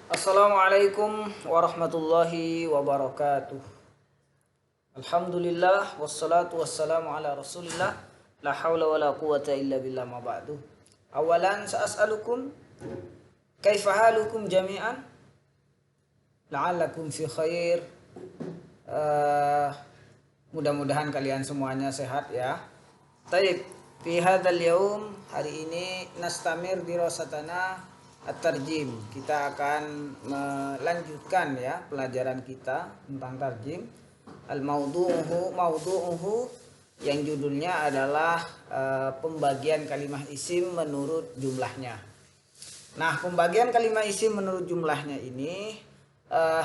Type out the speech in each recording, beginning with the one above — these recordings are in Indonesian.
Assalamualaikum warahmatullahi wabarakatuh. Alhamdulillah wassalatu wassalamu ala Rasulillah. La haula wala quwata illa billah ma ba'du. Awalan sa'as'alukum kaifa halukum jami'an? La'allakum fi khair. Mudah-mudahan kalian semuanya sehat ya. Taib, fi hadzal yaum, hari ini nastamir dirasatana at-tarjim. Kita akan melanjutkan ya pelajaran kita tentang tarjim. Maudu'uhu yang judulnya adalah pembagian kalimah isim menurut jumlahnya. Nah, pembagian kalimah isim menurut jumlahnya ini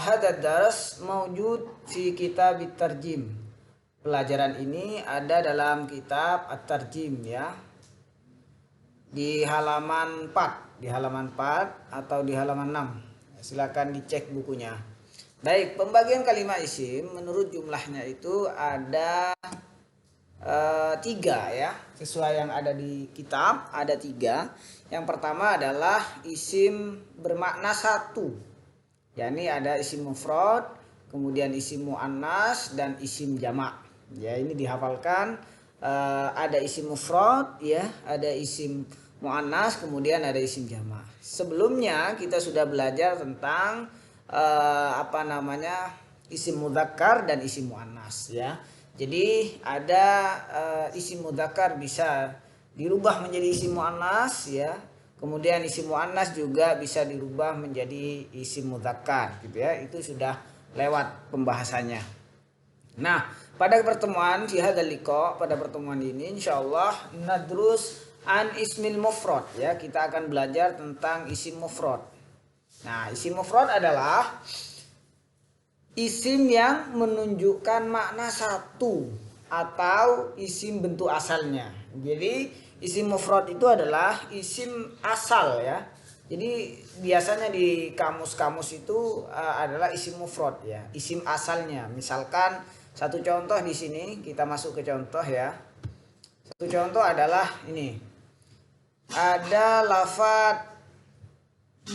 hadad dars maujud fi kitab at-tarjim. Pelajaran ini ada dalam kitab at-tarjim ya. Di halaman 4, atau di halaman 6. Silakan dicek bukunya. Baik, pembagian kalimah isim menurut jumlahnya itu ada 3 ya. Sesuai yang ada di kitab ada 3. Yang pertama adalah isim bermakna 1. yakni ada isim mufrad, kemudian isim muannas dan isim jamak. Ya, ini dihafalkan. Ada isim mufrad ya, ada isim muannas, kemudian ada isim jamak. Sebelumnya kita sudah belajar tentang isim mudzakkar dan isim muannas ya. Jadi ada isim mudzakkar bisa dirubah menjadi isim muannas ya. Kemudian isim muannas juga bisa dirubah menjadi isim mudzakkar gitu ya. Itu sudah lewat pembahasannya. Nah, pada pertemuan pada pertemuan ini insyaallah nadrus an ismil mufrad ya, kita akan belajar tentang isim mufrad. Nah, isim mufrad adalah isim yang menunjukkan makna 1 atau isim bentuk asalnya. Jadi isim mufrad itu adalah isim asal ya. Jadi biasanya di kamus-kamus itu adalah isim mufrad ya, isim asalnya. Misalkan satu contoh di sini, kita masuk ke contoh ya. Satu contoh adalah ini. Ada lafaz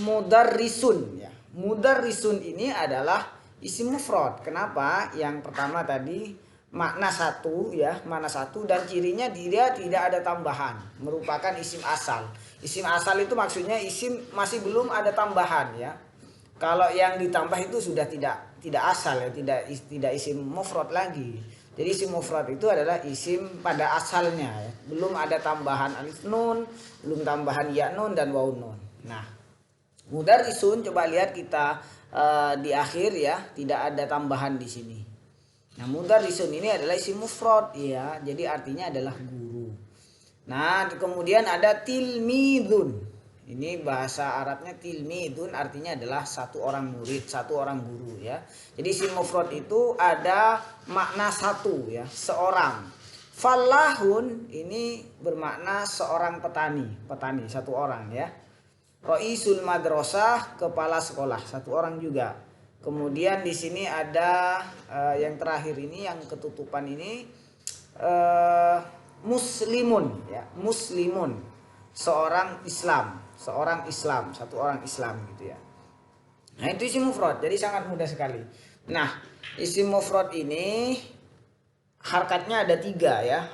mudarrisun ya. Mudarrisun ini adalah isim mufrad. Kenapa? Yang pertama tadi makna 1 ya, makna 1 dan cirinya dia tidak ada tambahan, merupakan isim asal. Isim asal itu maksudnya isim masih belum ada tambahan ya. Kalau yang ditambah itu sudah tidak asal ya, tidak isim mufrad lagi. Jadi isim mufrad itu adalah isim pada asalnya ya. Belum ada tambahan alif nun, belum tambahan ya nun dan waw nun. Nah, mudarrisun coba lihat kita di akhir ya, tidak ada tambahan di sini. Nah, mudarrisun ini adalah isim mufrad ya. Jadi artinya adalah guru. Nah, kemudian ada tilmidun. Ini bahasa Arabnya tilmidun, artinya adalah satu orang murid, satu orang guru ya. Jadi isim mufrad itu ada makna 1 ya, seorang. Fallahun ini bermakna seorang petani, satu orang ya. Raisul madrasah, kepala sekolah, satu orang juga. Kemudian di sini ada yang terakhir ini, yang ketutupan ini muslimun ya, muslimun, seorang Islam, satu orang Islam gitu ya. Nah, itu isim mufrad, jadi sangat mudah sekali. Nah, isim mufrad ini harkatnya ada 3 ya,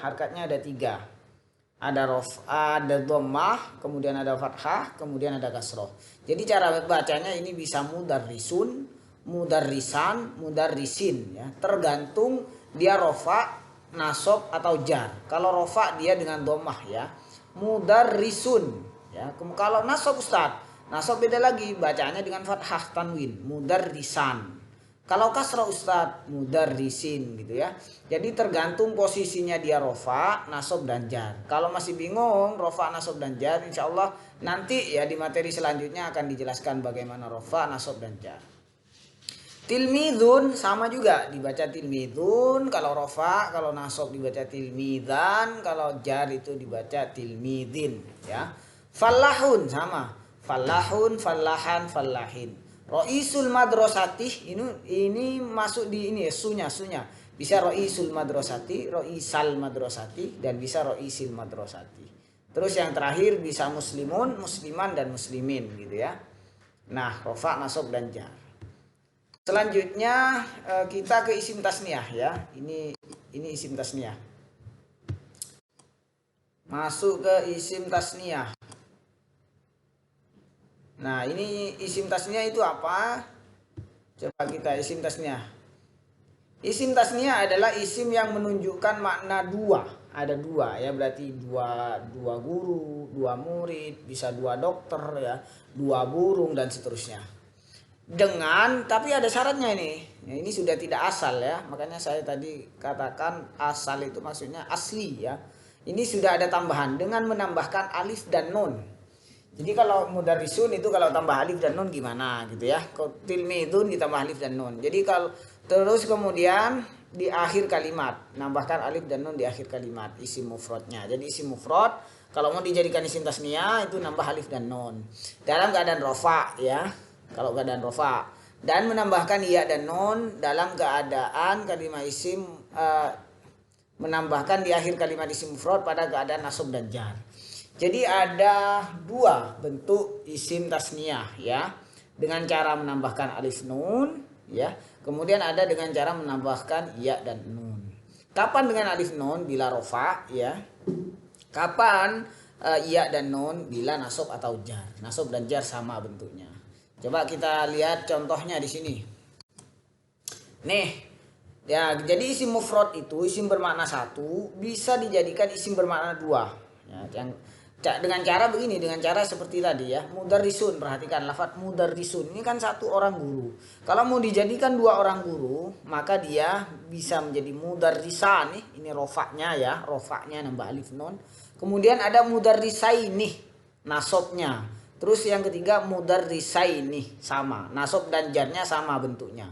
ada ada dhammah, kemudian ada fathah, kemudian ada kasroh. Jadi cara bacanya ini bisa mudarrisun, mudarrisan, mudarrisin ya, tergantung dia rofa, nasab atau jar. Kalau rofa dia dengan dhammah ya, mudarrisun ya. Kalau nasab Ustaz, nasab beda lagi, bacanya dengan fathah tanwin, mudarrisan. Kalau kasrah Ustaz, mudarrisin gitu ya. Jadi tergantung posisinya dia rofa, nasab dan jar. Kalau masih bingung rofa, nasab dan jar, insyaallah nanti ya di materi selanjutnya akan dijelaskan bagaimana rofa, nasab dan jar. Tilmidun sama juga dibaca tilmidun kalau rofa, kalau nasab dibaca tilmidan, kalau jar itu dibaca tilmidin ya. Fallahun sama, fallahun, fallahan, fallahin. Raisul madrasati ini masuk di ini ya, sunya. Bisa raisul madrasati, raisal madrasati, dan bisa raisil madrasati. Terus yang terakhir bisa muslimun, musliman, dan muslimin gitu ya. Nah, rofa, nasab dan jar. Selanjutnya kita ke isim tasniyah ya. Ini isim tasniyah. Masuk ke isim tasniyah. Nah, ini isim tasniyah itu apa? Coba kita isim tasniyah. Isim tasniyah adalah isim yang menunjukkan makna dua. Ada dua ya, berarti dua guru, dua murid, bisa dua dokter ya, dua burung dan seterusnya. Dengan, tapi ada syaratnya ini. Ya, ini sudah tidak asal ya. Makanya saya tadi katakan asal itu maksudnya asli ya. Ini sudah ada tambahan dengan menambahkan alif dan nun. Jadi kalau mudarrisun itu kalau tambah alif dan nun gimana gitu ya. Tilmidun ditambah alif dan nun. Jadi kalau terus kemudian di akhir kalimat nambahkan alif dan nun di akhir kalimat isim mufradnya. Jadi isim mufrad kalau mau dijadikan isim tasniyah itu nambah alif dan nun. Dalam keadaan rofa ya. Kalau keadaan rofa dan menambahkan iya dan nun dalam keadaan kalimat isim menambahkan di akhir kalimat isim mufrad pada keadaan nasab dan jar. Jadi ada dua bentuk isim tasniyah ya. Dengan cara menambahkan alif nun ya. Kemudian ada dengan cara menambahkan ya dan nun. Kapan dengan alif nun bila rofa ya. Kapan ya dan nun bila nasab atau jar. Nasab dan jar sama bentuknya. Coba kita lihat contohnya di sini. Nih, ya jadi isim mufrad itu isim bermakna satu bisa dijadikan isim bermakna dua. Ya, yang dengan cara begini, dengan cara seperti tadi ya, mudarrisun, perhatikan lafadz mudarrisun ini kan satu orang guru. Kalau mau dijadikan dua orang guru, maka dia bisa menjadi mudarrisan nih, ini rofaknya ya, rofaknya nambah alif nun. Kemudian ada mudarrisaini, nasabnya. Terus yang ketiga mudarrisaini sama, nasab dan jarnya sama bentuknya.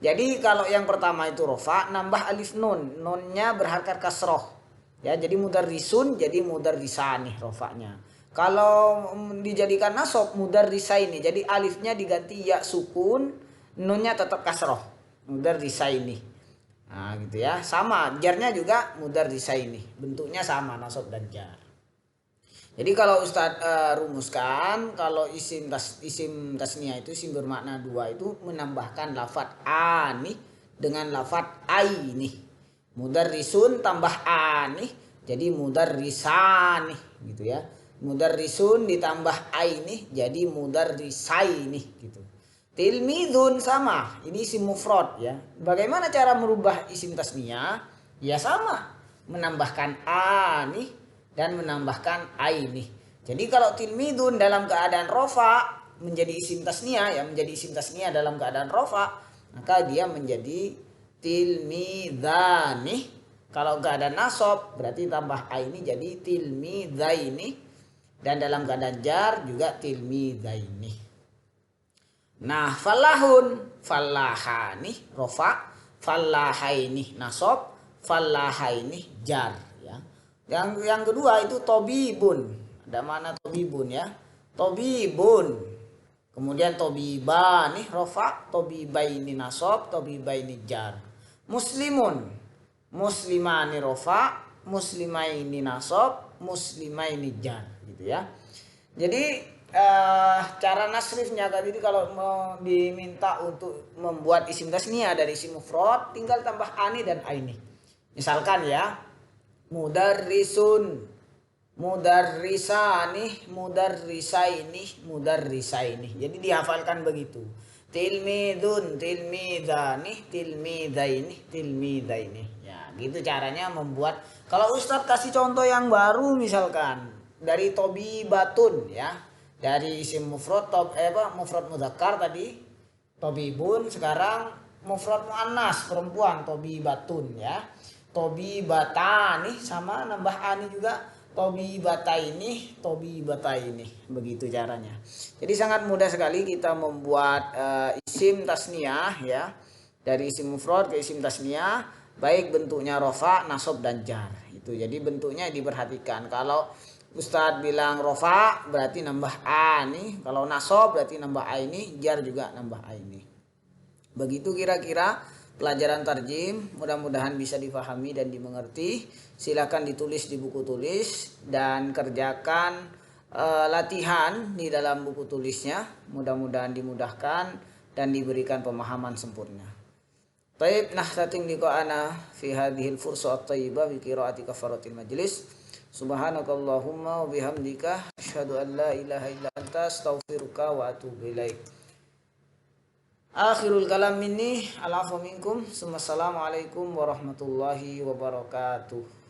Jadi kalau yang pertama itu rofa, nambah alif nun, nunnya berharakat kasroh. Ya, jadi mudarrisun jadi mudarrisani rofaknya. Kalau dijadikan nasab mudarrisaini, jadi alifnya diganti ya sukun, nunnya tetap kasroh. Mudarrisaini. Nah, gitu ya. Sama, jarnya juga mudarrisaini. Bentuknya sama nasab dan jar. Jadi kalau Ustadz rumuskan, kalau isim tasniyah itu isim bermakna dua itu menambahkan lafadz ani dengan lafadz aini. Mudarrisun tambah ani jadi mudarrisani gitu ya. Mudarrisun ditambah aini jadi mudarrisaini gitu. Tilmidun sama, ini isim mufrad ya. Bagaimana cara merubah isim tasniyah? Ya sama, menambahkan ani dan menambahkan aini. Jadi kalau tilmidun dalam keadaan rofa menjadi isim tasniyah ya, menjadi isim tasniyah dalam keadaan rofa, maka dia menjadi tilmidani. Kalau gak ada nasab berarti tambah aini jadi tilmidaini. Dan dalam keadaan jar juga tilmidaini. Nah, falahun, falahani rofa, falahaini nasab, falahaini jar ya. Yang kedua itu tobibun. Ada mana tobibun ya? Tobibun. Kemudian tobiba nih rofa, tobibaini nasab, tobibaini jar. Muslimun, muslimani rofa, muslimaini nasab, muslimaini jar gitu ya. Jadi cara nasrifnya tadi kalau mau diminta untuk membuat isim tasniyah dari isim mufrad tinggal tambah ani dan aini. Misalkan ya, mudarrisun, mudarrisani, mudarrisaini, mudarrisaini. Jadi dihafalkan begitu. Tilmidun, tilmidani, tilmidaini, tilmidaini. Ya, gitu caranya membuat. Kalau Ustadz kasih contoh yang baru misalkan dari tobibatun ya. Dari isim mufrad mufrad mudzakkar tadi tobibun, sekarang mufrad muannas perempuan tobibatun ya. Tobibatani sama nambah ani juga. Tobi bata ini begitu caranya. Jadi sangat mudah sekali kita membuat isim tasniyah ya, dari isim mufrad ke isim tasniyah, baik bentuknya rofa, nasab dan jar. Itu jadi bentuknya diperhatikan. Kalau Ustadz bilang rofa berarti nambah ani, kalau nasab berarti nambah aini, jar juga nambah aini. Begitu kira-kira pelajaran tarjim, mudah-mudahan bisa difahami dan dimengerti. Silakan ditulis di buku tulis dan kerjakan latihan di dalam buku tulisnya. Mudah-mudahan dimudahkan dan diberikan pemahaman sempurna. Baik, nahtatim liqa'ana fi hadhil fursah at-thayyibah bi qiraati kafaratil majlis. Subhanakallahumma wa bihamdika asyhadu an la ilaha illa anta astaghfiruka wa atubu ilaik. Akhirul kalam minni, al-afwu minkum. Assalamualaikum warahmatullahi wabarakatuh.